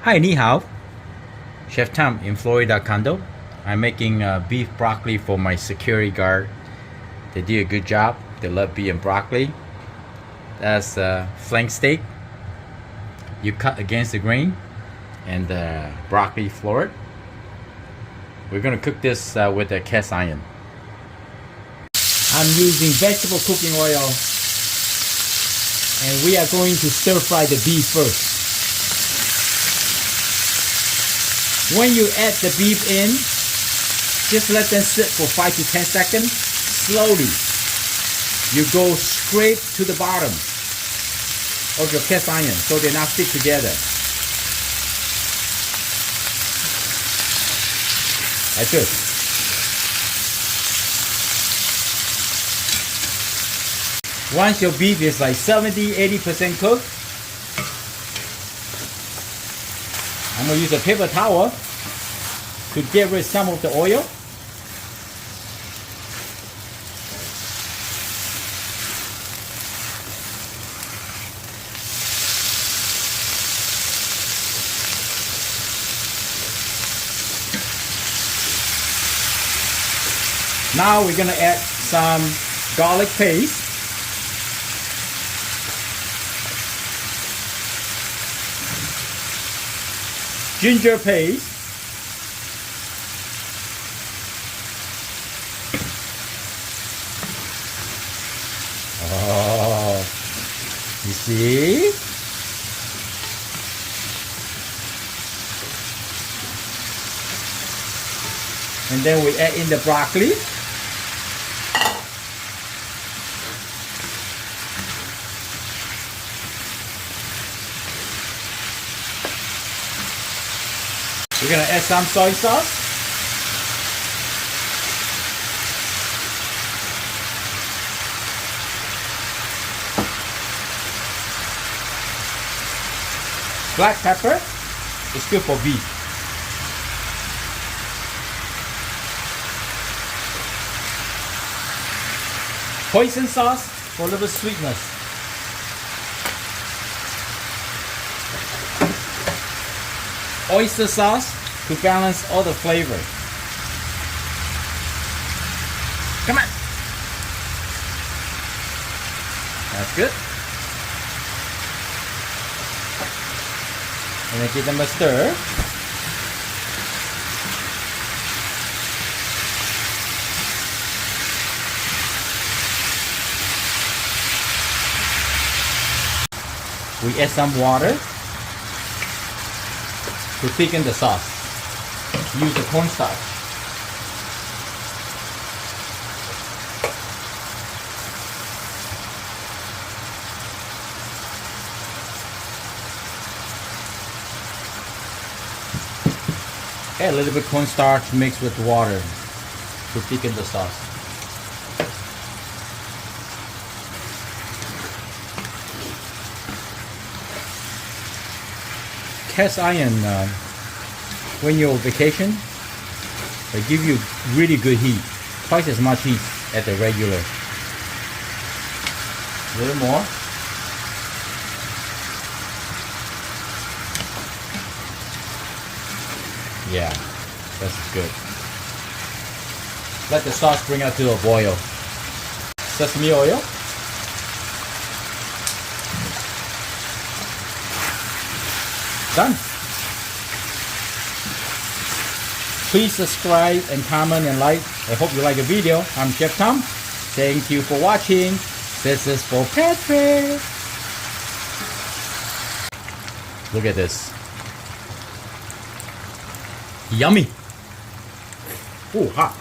Hi, ni hao. Chef Tom in Florida condo. I'm making beef broccoli for my security guard. They did a good job. They love beef and broccoli. That's flank steak. You cut against the grain and the broccoli floret. We're gonna cook this with a cast iron. I'm using vegetable cooking oil, and we are going to stir fry the beef first. When you add the beef in, just let them sit for 5 to 10 seconds. Slowly, you go straight to the bottom of your cast iron so they not stick together. Like this. Once your beef is like 70-80% cooked, I'm going to use a paper towel to get rid of some of the oil. Now we're going to add some garlic paste. Ginger paste. Oh, you see? And then we add in the broccoli. We're gonna add some soy sauce. Black pepper is good for beef. Hoisin sauce for a little sweetness. Oyster sauce to balance all the flavor. Come on. That's good. And then give them a stir. We add some water to thicken the sauce. Use the cornstarch. Add a little bit cornstarch mixed with water to thicken the sauce. Cast iron, when you're on vacation, they give you really good heat, twice as much heat as the regular. A little more. Yeah, that's good. Let the sauce bring out to a boil. Sesame oil. Done. Please subscribe and comment and like. I hope you like the video. I'm Chef Tom. Thank you for watching. This is for Patrick. Look at this. Yummy. Oh, hot.